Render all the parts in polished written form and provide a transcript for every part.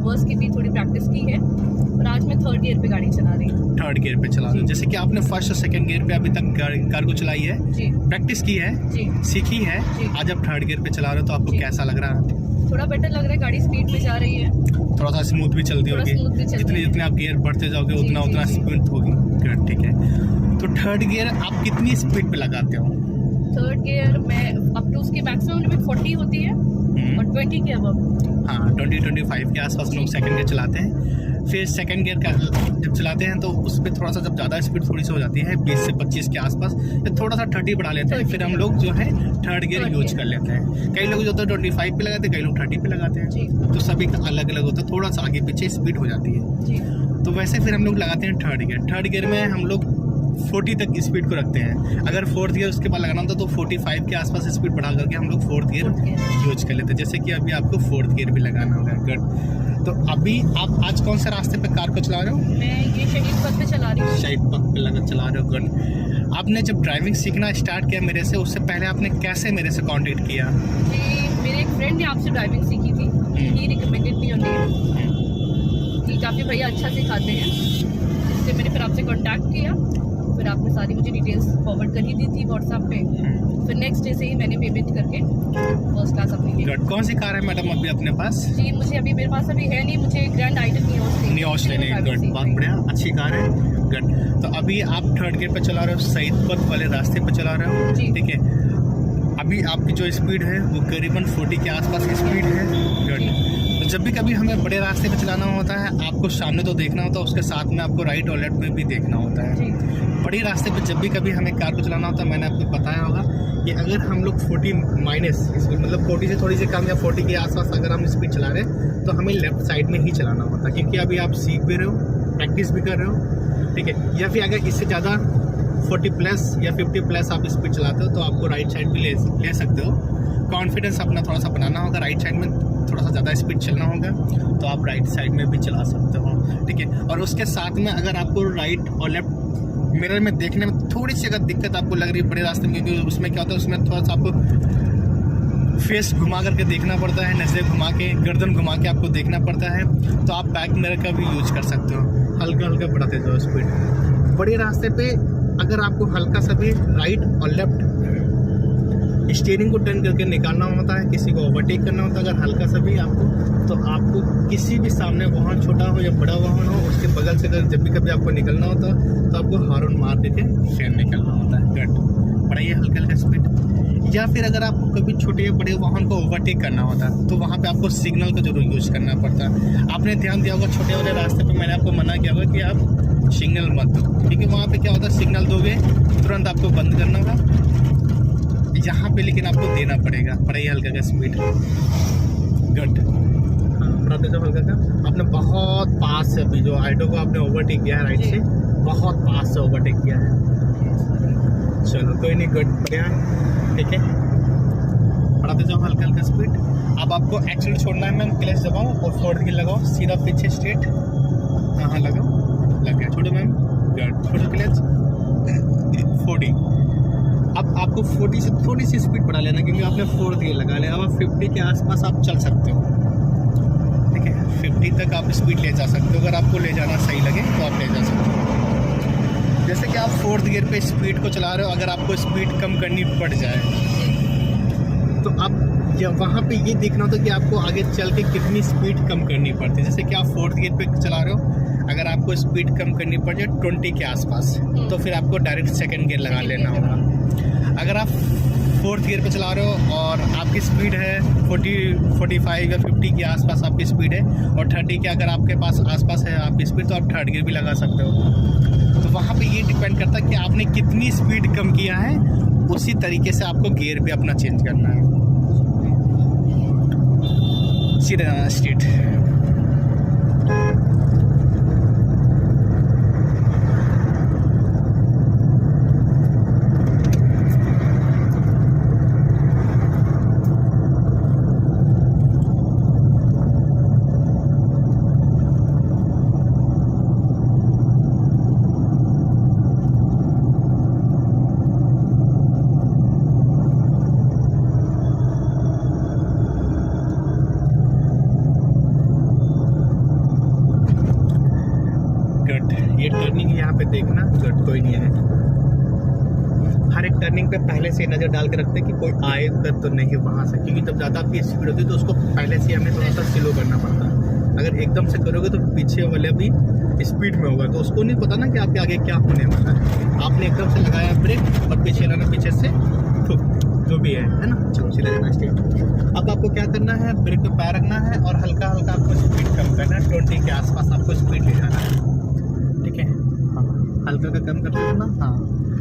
Reverse की भी थोड़ी प्रैक्टिस की है और आज मैं थर्ड गियर पे गाड़ी चला रही हूँ। थर्ड गियर पे चला रहे हो, जैसे कि आपने फर्स्ट और सेकंड गियर पे अभी तक कार को चलाई है, जी प्रैक्टिस की है, जी सीखी है, जी। आज आप थर्ड गियर पे चला रहे हो तो आपको जी। कैसा लग रहा है? थोड़ा बेटर लग रहा है, गाड़ी स्पीड में जा रही है, थोड़ा सा स्मूथ भी चलती थोड़ा होगी, स्मूथ भी चलती जितने है। जितने आप गियर बढ़ते जाओगे जी, उतना जी, उतना जी। स्पीड होगी। गुड, ठीक है। तो थर्ड गियर आप कितनी स्पीड पे लगाते हो? थर्ड गियर में अप टू उसकी मैक्सिमम लिमिट 40 होती है और 20 के अबव। हाँ, 20-25 के आसपास लोग सेकंड गियर चलाते हैं। फिर सेकंड गियर का जब चलाते हैं तो उस पर थोड़ा सा जब ज़्यादा स्पीड थोड़ी सी हो जाती है 20 से 25 के आसपास, तो थोड़ा सा 30 बढ़ा लेते हैं, फिर हम लोग जो है थर्ड गियर यूज कर लेते हैं। कई लोग जो होता है 25 पे लगाते हैं, कई लोग 30 पे लगाते हैं, जी तो सभी का अलग अलग होता है, थोड़ा सा आगे पीछे स्पीड हो जाती है। जी तो वैसे फिर हम लोग लगाते हैं थर्ड गियर। थर्ड गियर में हम लोग 40 तक स्पीड को रखते हैं। अगर फोर्थ गियर उसके बाद लगाना होता तो 45 के आसपास स्पीड बढ़ा करके हम लोग फोर्थ गियर यूज कर लेते हैं, जैसे कि अभी आपको फोर्थ गियर भी लगाना होगा। गुड। तो अभी आप आज कौन से रास्ते पे कार को चला रहे हो? मैं ये शहीद पथ पे चला रही हूँ। शहीद पथ पे लगा चला रहे हो। गुड। आपने जब ड्राइविंग सीखना स्टार्ट किया मेरे से, उससे पहले आपने कैसे मेरे से कांटेक्ट किया? जी मेरे एक फ्रेंड ने आपसे ड्राइविंग सीखी थी, ही रिकमेंडेड मी योर नेम कि काफ़ी भैया अच्छा सिखाते हैं, इसलिए मैंने फिर आपसे कांटेक्ट किया, फिर आपने सारी मुझे डिटेल्स फॉरवर्ड कर ही दी थी व्हाट्सएप पे। फिर नेक्स्ट डे से ही मैंने पेमेंट करके फर्स्ट क्लास अपनी ली। गुड। कौन सी कार है मैडम अभी अपने पास? जी मुझे अभी मेरे पास अभी है नहीं, मुझे ग्रैंड आइटन नियोस लेने। गुड, बहुत बढ़िया, अच्छी कार है। गुड। तो अभी आप थर्ड गियर पे चला रहे हो, शहीद पथ वाले रास्ते पे चला रहे हो, जी। ठीक है। अभी आपकी जो स्पीड है वो करीबन 40 के आसपास की स्पीड है। गुड। तो जब भी कभी हमें बड़े रास्ते पे चलाना होता है, आपको सामने तो देखना होता है, उसके साथ में आपको राइट और लेफ्ट में भी देखना होता है। बड़ी रास्ते पे जब भी कभी हमें कार को चलाना होता है, मैंने आपको बताया होगा कि अगर हम लोग 40 माइनस स्पीड, मतलब 40 से थोड़ी सी कम या 40 के आसपास अगर हम स्पीड चला रहे हैं तो हमें लेफ्ट साइड में ही चलाना होता है, क्योंकि अभी आप सीख भी रहे हो, प्रैक्टिस भी कर रहे हो, ठीक है। या फिर अगर इससे ज़्यादा 40 प्लस या 50 प्लस आप स्पीड चलाते हो तो आपको राइट साइड भी ले सकते हो। कॉन्फिडेंस अपना थोड़ा सा बनाना होगा, राइट साइड में थोड़ा सा ज़्यादा स्पीड चलना होगा तो आप राइट साइड में भी चला सकते हो, ठीक है। और उसके साथ में अगर आपको राइट और लेफ्ट मिरर में देखने में थोड़ी सी अगर दिक्कत आपको लग रही है बड़े रास्ते में, क्योंकि उसमें क्या होता है, उसमें थोड़ा सा आपको फेस घुमा करके देखना पड़ता है, नज़रें घुमा के, गर्दन घुमा के आपको देखना पड़ता है, तो आप बैक मिरर का भी यूज कर सकते हो। हल्का हल्का बढ़ाते जाओ स्पीड। बड़े रास्ते पे अगर आपको हल्का सा भी राइट और लेफ्ट स्टीयरिंग को टर्न करके निकालना होता है, किसी को ओवरटेक करना होता है, अगर हल्का सा भी आपको किसी भी सामने वाहन, छोटा हो या बड़ा वाहन हो, उसके बगल से अगर जब भी कभी आपको निकलना होता है तो आपको हॉर्न मार देके फिर निकलना होता है। गुड। बढ़ाइए हल्का हल्का स्पीड। या फिर अगर आपको कभी छोटे या बड़े वाहन को ओवरटेक करना होता है तो वहाँ पे आपको सिग्नल का जरूर यूज करना पड़ता है। आपने ध्यान दिया होगा छोटे वाले रास्ते पे मैंने आपको मना किया होगा कि आप सिग्नल मत दो, क्योंकि वहाँ पे क्या होता है, सिग्नल दोगे तुरंत आपको बंद करना होगा। यहाँ पे लेकिन आपको देना पड़ेगा। बढ़ाइए हल्का का स्पीड। गुड। बढ़ाते जाओ हल्का का। आपने बहुत पास से अभी जो ऑटो को आपने ओवरटेक किया है राइट से, बहुत पास से ओवरटेक किया है। चलो कोई नहीं, गुड, बढ़िया, ठीक है। बढ़ाते जाओ हल्का हल्का स्पीड। अब आपको एक्सीलेटर छोड़ना है मैम, क्लच दबाओ और फोर्थ गियर लगाओ, सीधा पीछे स्ट्रेट। हाँ लगाओ, लग गया, छोड़ो मैम। गुड, छोड़ो क्लच। 40। अब आपको 40 से थोड़ी सी स्पीड बढ़ा लेना, क्योंकि आपने फोर्थ गियर लगा लिया। अब 50 के आसपास आप चल सकते हो, ठीक है। 50 तक आप स्पीड ले जा सकते हो, अगर आपको ले जाना सही लगे तो आप ले जा सकते हो। जैसे कि आप फोर्थ गियर पे स्पीड को चला रहे हो, अगर आपको स्पीड कम करनी पड़ जाए तो आप वहाँ पे ये देखना होता है कि आपको आगे चल के कितनी स्पीड कम करनी पड़ती है। जैसे कि आप फोर्थ गियर पे चला रहे हो, अगर आपको स्पीड कम करनी पड़ जाए 20 के आसपास, तो फिर आपको डायरेक्ट सेकंड गियर लगा लेना होगा। अगर आप फोर्थ गियर पे चला रहे हो और आपकी स्पीड है 40, 45 या 50 के आसपास आपकी स्पीड है, और 30 के अगर आपके पास आसपास है आपकी स्पीड, तो आप थर्ड गियर भी लगा सकते हो। तो वहाँ पे ये डिपेंड करता है कि आपने कितनी स्पीड कम किया है, उसी तरीके से आपको गियर भी अपना चेंज करना है। सीधे जाना स्ट्रेट। पे देखना, गुड, कोई नहीं है। हर एक टर्निंग पे पहले से नज़र डाल के रखते हैं कि कोई आए उधर तो नहीं वहाँ से, क्योंकि जब ज़्यादा आपकी स्पीड होती है तो उसको पहले से हमें थोड़ा सा स्लो करना पड़ता है। अगर एकदम से करोगे तो पीछे वाले भी स्पीड में होगा, तो उसको नहीं पता ना कि आपके आगे क्या होने वाला है। आपने एकदम से लगाया ब्रेक और पीछे लाना, पीछे से जो भी है ना। चलो सीधा जाना स्ट्रेट। अब आपको क्या करना है, ब्रेक पे पैर रखना है और हल्का हल्का आपको स्पीड कम करना है। 20 के आसपास आपको स्पीड ले जाना है, ठीक है। हाँ, हल्का का कम करते हो ना, हाँ।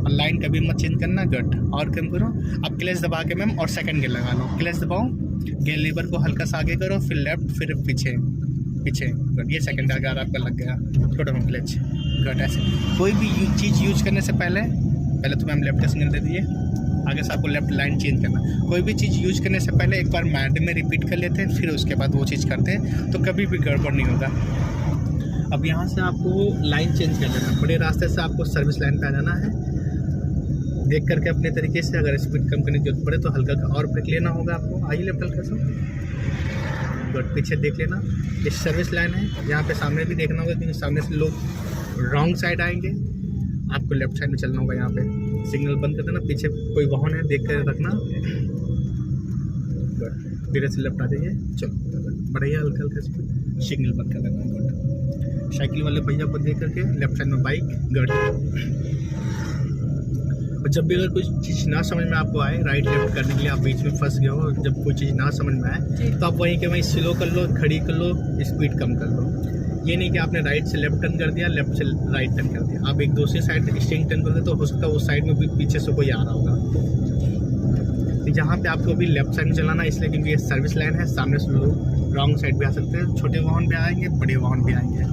और लाइन कभी मत चेंज करना, गट, और कम करो। अब क्लच दबा के मैम और सेकंड गियर लगा लो। क्लच दबाओ, गियर लीवर को हल्का सा आगे करो, फिर लेफ्ट, फिर पीछे पीछे, गट। ये सेकंड अगर आपका लग गया, छोटा मैम क्लच, गट। ऐसे कोई भी चीज़ यूज करने से पहले तो मैम लेफ्ट का सिग्नल दे दिए, आगे से आपको लेफ्ट लाइन चेंज करना। कोई भी चीज़ यूज करने से पहले एक बार माइंड में रिपीट कर लेते हैं, फिर उसके बाद वो चीज़ करते हैं, तो कभी भी गड़बड़ नहीं होगा। अब यहाँ से आपको लाइन चेंज कर लेना। बड़े रास्ते से आपको सर्विस लाइन पे आ जाना है। देख करके अपने तरीके से, अगर स्पीड कम करने की जरूरत पड़े तो हल्का और ब्रेक लेना होगा आपको। आइए लेफ्ट हल्का सा, बट पीछे देख लेना। ये सर्विस लाइन है, यहाँ पे सामने भी देखना होगा, क्योंकि सामने से लोग रॉन्ग साइड आएंगे, आपको लेफ्ट साइड में चलना होगा। यहाँ पे सिग्नल बंद कर देना, पीछे कोई वाहन है देख कर रखना, धीरे से लेफ्ट आ जाइए। चलो बढ़िया, हल्का हल्का स्पीड, सिग्नल बंद कर देना, गुड। साइकिल वाले भैया को देख करके लेफ्ट साइड में बाइक, गुड। और जब भी अगर कोई चीज़ ना समझ में आपको आए, राइट लेफ्ट करने के लिए आप बीच में फंस गए हो, जब कोई चीज़ ना समझ में आए तो आप वहीं के वहीं स्लो कर लो, खड़ी कर लो, स्पीड कम कर लो। ये नहीं कि आपने राइट से लेफ्ट टर्न कर दिया, लेफ्ट से राइट टर्न कर दिया। आप एक दूसरी साइड से स्टेरिंग टर्न कर दे तो हो सकता है उस साइड में भी पीछे से कोई आ रहा होगा। तो यहाँ पे आपको भी लेफ्ट साइड में चलाना है, इसलिए क्योंकि ये सर्विस लाइन है। सामने से लोग रॉन्ग साइड भी आ सकते हैं, छोटे वाहन भी आएंगे, बड़े वाहन भी आएंगे।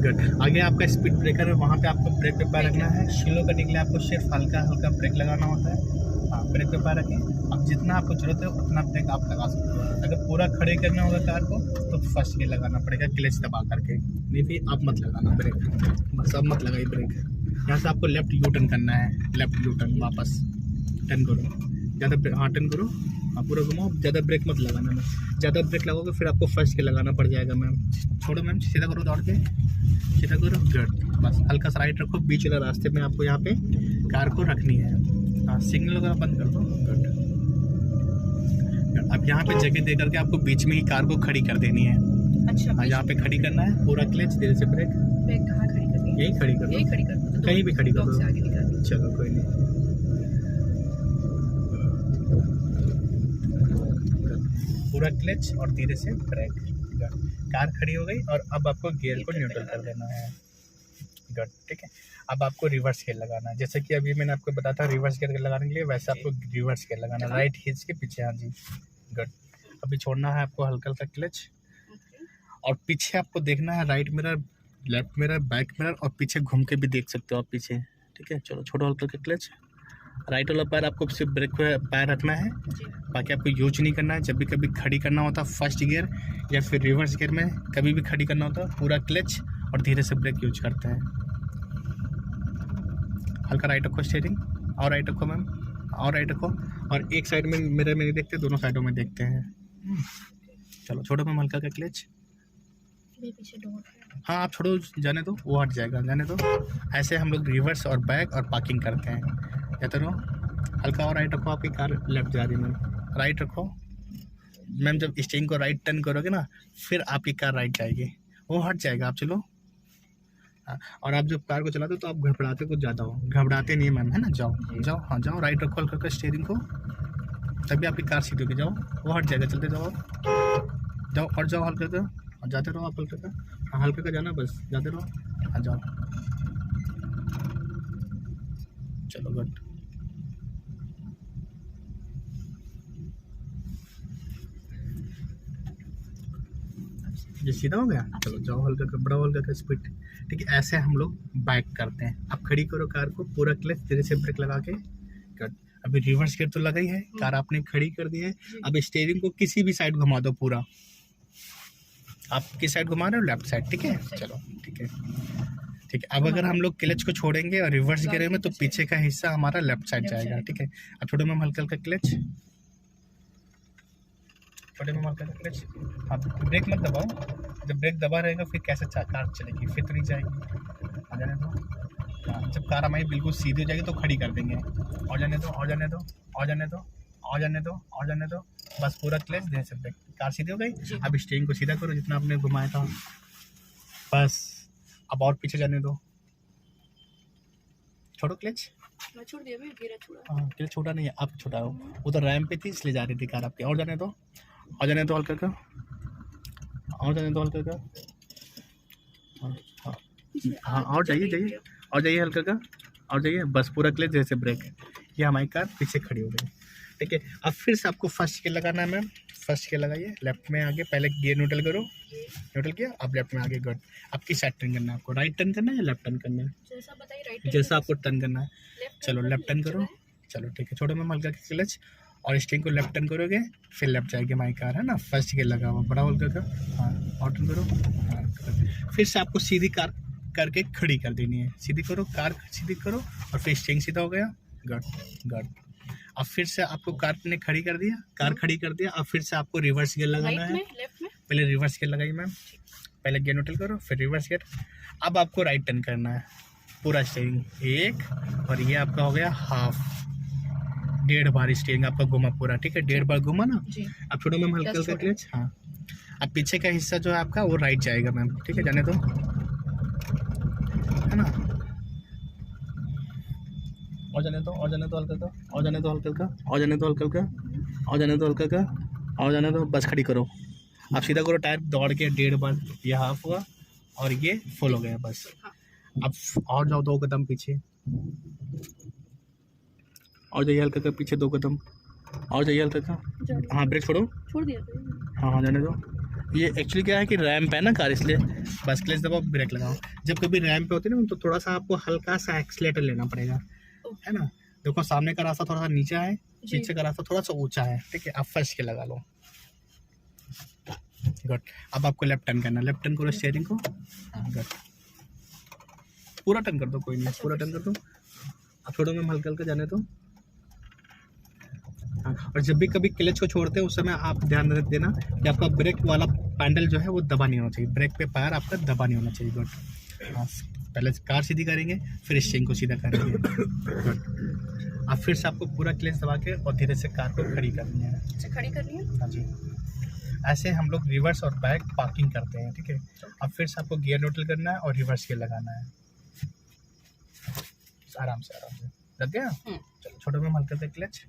गुड। आगे आपका स्पीड ब्रेकर है, वहाँ पे आपको ब्रेक पे पैर रखना है। स्लो करने के लिए आपको सिर्फ हल्का हल्का ब्रेक लगाना होता है। हाँ, ब्रेक पे पैर रखें। अब जितना आपको जरूरत है उतना ब्रेक आप लगा सकते हो। अगर पूरा खड़े करना होगा कार को तो फर्स्ट गियर लगाना पड़ेगा, क्लच दबा करके। नहीं भी आप मत लगाना ब्रेक, बस अब मत लगाइए ब्रेक। यहाँ से आपको लेफ्ट यू टर्न करना है, लेफ्ट यू टर्न, वापस टर्न करो, ज़्यादा, हाँ टर्न करो, हाँ पूरा घुमाओ, ज़्यादा ब्रेक मत लगाना मैम। ज़्यादा ब्रेक लगाओगे फिर आपको फर्स्ट गियर लगाना पड़ जाएगा मैम। छोड़ो मैम, सीधा करो, दौड़ के सीधा करो, गुड। बस हल्का सा राइट रखो, बीच वाले रास्ते में आपको यहाँ पे कार को रखनी है। हाँ, सिग्नल वगैरह बंद कर दो, गुड। अब यहाँ पे जगह दे करके आपको बीच में ही कार को खड़ी कर देनी है। अच्छा, हाँ, यहाँ पे खड़ी करना है, पूरा क्लच, धीरे से ब्रेक। ब्रेक कहाँ खड़ी करनी है? यही खड़ी करो, यही खड़ी कर दो, कहीं भी खड़ी कर दो, से आगे निकाल दो। चलो कोई नहीं। पूरा क्लच और धीरे से ब्रेक, कार खड़ी हो गई। और अब आपको गियर को न्यूट्रल कर देना है, गुड, ठीक है। अब आपको रिवर्स गियर लगाना है, जैसे कि अभी मैंने आपको बताया था रिवर्स गियर लगाने के लिए, वैसे आपको रिवर्स गियर लगाना है, राइट हिच के पीछे। हाँ जी, गुड। अभी छोड़ना है आपको हल्का हल्का क्लच, और पीछे आपको देखना है, right mirror, left mirror, back mirror, और पीछे घूम के भी देख सकते हो आप पीछे, ठीक है। चलो छोड़ो हल्का हल्का क्लच। राइट वाला पैर आपको सिर्फ ब्रेक पे पैर रखना है, बाकी आपको यूज नहीं करना है। जब भी कभी खड़ी करना होता है फर्स्ट गियर या फिर रिवर्स गियर में कभी भी खड़ी करना होता है, पूरा क्लच और धीरे से ब्रेक यूज करते हैं। हल्का राइट रखो स्टीयरिंग, और राइट रखो मैम, और राइट रखो। और एक साइड में मिरर में नहीं देखते, दोनों साइडों में देखते हैं। चलो छोड़ो मैम हल्का का क्लच। हाँ, आप छोड़ो, जाने दो, वो हट जाएगा, जाने दो। ऐसे हम लोग रिवर्स और बैक और पार्किंग करते हैं। जाते रहो, हल्का और राइट रखो। आपकी कार लेफ्ट जा रही है मैम, राइट रखो मैम। जब स्टीयरिंग को राइट टर्न करोगे ना, फिर आपकी कार राइट जाएगी, वो हट जाएगा। आप चलो। और आप जब कार को चलाते हो तो आप घबराते कुछ ज़्यादा हो, घबराते नहीं है मैम, है ना। जाओ जाओ, हाँ जाओ, राइट रखो हल्का स्टीयरिंग को, तभी आपकी कार सीधी होगी। जाओ, वो हट जाएगा, चलते जाओ, जाओ और जाओ हल्का का, और जाते रहो आप हल्का का। हाँ, हल्का का जाना, बस जाते रहो, हाँ जाओ। चलो गुड। ये सीधा हो गया। चलो जाओ हल्का का, बड़ा हल्का का स्पीड, ठीक है। ऐसे हम लोग बाइक करते हैं। अब खड़ी करो कार को, पूरा क्लच, धीरे से ब्रेक लगा के, कट। अभी रिवर्स गियर तो लगा ही है, कार आपने खड़ी कर दी है। अब स्टीयरिंग को किसी भी साइड घुमा दो, पूरा आप किस साइड घुमा रहे हो, लेफ्ट साइड, ठीक है। चलो ठीक है, ठीक है। अब अगर हम लोग क्लच को छोड़ेंगे और रिवर्स गियर में तो पीछे का हिस्सा हमारा लेफ्ट साइड जाएगा, ठीक है। अब छोड़ो मैम हल्का हल्का क्लच, छोटे में मार कर क्लच। आप ब्रेक मत दबाओ, जब ब्रेक दबा रहेगा फिर कैसे कार चलेगी, फिर तो नहीं जाएगी। आ जाने दो। हाँ, जब कार हमारी बिल्कुल सीधी हो जाएगी तो खड़ी कर देंगे। और जाने दो, और जाने दो, और जाने दो, और जाने दो, और जाने दो, बस पूरा क्लच दे से ब्रेक, कार सीधी हो गई। अब स्टीयरिंग को सीधा करो जितना आपने घुमाया था, बस। अब और पीछे जाने दो, छोड़ो क्लच। मैं छोड़ दिया, गिरा छोड़ा। हाँ, क्लच छोटा नहीं है, आप छोटा हो, वो तो रैम पे थी इसलिए जा रही थी कार आपकी। और जाने दो, और जाने दो हल्का का, और जाने दो हल्का का। हाँ हाँ हाँ, और जाइए जाइए, और जाइए हल्का का, और जाइए, बस पूरा क्लच जैसे ब्रेक। ये हमारी कार पीछे खड़ी हो गई, ठीक है। अब फिर से आपको फर्स्ट गियर लगाना है मैम, फर्स्ट गियर लगाइए, लेफ्ट में आगे, पहले गियर न्यूट्रल करो, न्यूट्रल किया, अब लेफ्ट में आगे गुड। अब किस साइड टर्न करना है आपको, राइट टर्न करना है या लेफ्ट टर्न करना है, जैसा बताइए, राइट जैसा आपको टर्न करना है। चलो लेफ्ट टर्न करो, चलो ठीक है, छोड़ो मैम हल्का क्लच और स्टीयरिंग को लेफ्ट टर्न करोगे, फिर लेफ्ट जाएगी हमारी कार, है ना। फर्स्ट गियर लगा हुआ, बड़ा हल्का का, हाँ, और टर्न करो, हाँ। फिर से आपको सीधी कार करके खड़ी कर देनी है, सीधी करो, कार सीधी करो, और फिर स्टीयरिंग सीधा हो गया, गुड गुड। अब फिर से आपको कार ने खड़ी कर दिया, कार खड़ी कर दिया। अब फिर से आपको रिवर्स गियर लगाना है, लेफ्ट में पहले रिवर्स गियर लगाइए मैम, पहले गियर न्यूट्रल करो, फिर रिवर्स गियर। अब आपको राइट टर्न करना है, पूरा स्टीयरिंग एक, और ये आपका हो गया हाफ, 1.5 बार स्टीयरिंग आपका घुमा पूरा, ठीक है, 1.5 बार घुमा ना। अब छोड़ो मैम हल्का हल्का क्लच, हाँ। अब पीछे का हिस्सा जो है आपका वो राइट जाएगा मैम, ठीक है, जाने दो, है ना। और जाने दो, और जाने दो हल्का का, और जाने दो हल्का का, और जाने दो हल्का का, और जाने दो हल्का का, और जाने दो, बस खड़ी करो। आप सीधा करो, टायर दौड़ के 1.5 बार, ये हाफ हुआ और ये फुल हो गया, बस। अब और जाओ 2 कदम पीछे, और जाइए हल्का का पीछे 2 कदम, और जाइए हल्का का, हाँ ब्रेक छोड़ो, छोड़ दिया। हाँ हाँ जाने दो। ये एक्चुअली क्या है कि रैम्प है ना कार, इसलिए बस क्लच दबाओ, ब्रेक लगाओ। जब कभी रैम्प पे होती है ना तो थोड़ा सा आपको हल्का सा एक्सीलेटर लेना पड़ेगा, है ना। देखो सामने का रास्ता थोड़ा सा नीचा है, पीछे का रास्ता थोड़ा सा ऊंचा है, ठीक है। आप फर्स्ट के लगा लो, गुड। अब आपको लेफ्ट टर्न करना है, लेफ्ट टर्न करो स्टीयरिंग को, गुड। पूरा टर्न कर दो, कोई नहीं, पूरा टर्न कर दो। अब छोड़ो मैम हल्का हल्का, जाने दो, हाँ। और जब भी कभी क्लच को छोड़ते हैं उस समय आप ध्यान रख देना कि आपका ब्रेक वाला पैडल जो है वो दबा नहीं होना चाहिए, ब्रेक पे पैर आपका दबा नहीं होना चाहिए, गुड। हाँ, पहले कार सीधी करेंगे, फिर स्टीयरिंग को सीधा करेंगे, गुड। अब फिर से आपको पूरा क्लच दबा के और धीरे से कार को खड़ी करनी है, खड़ी करनी है, हाँ जी। ऐसे हम लोग रिवर्स और बैक पार्किंग करते हैं, ठीक है। अब फिर से आपको गियर न्यूट्रल करना है और रिवर्स गियर लगाना है, आराम से लग गया। चलो छोटे में हल्का से क्लच,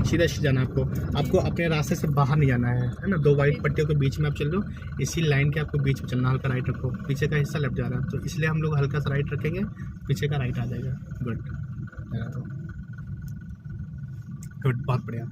सीधा जाना आपको, आपको अपने रास्ते से बाहर नहीं जाना है ना। 2 वाइट पट्टियों के बीच में आप चल रहे हो, इसी लाइन के आपको बीच में चलना, हल्का राइट रखो, पीछे का हिस्सा लेफ्ट जा रहा है तो इसलिए हम लोग हल्का सा राइट रखेंगे, पीछे का राइट आ जाएगा, गुड गुड, बहुत बढ़िया।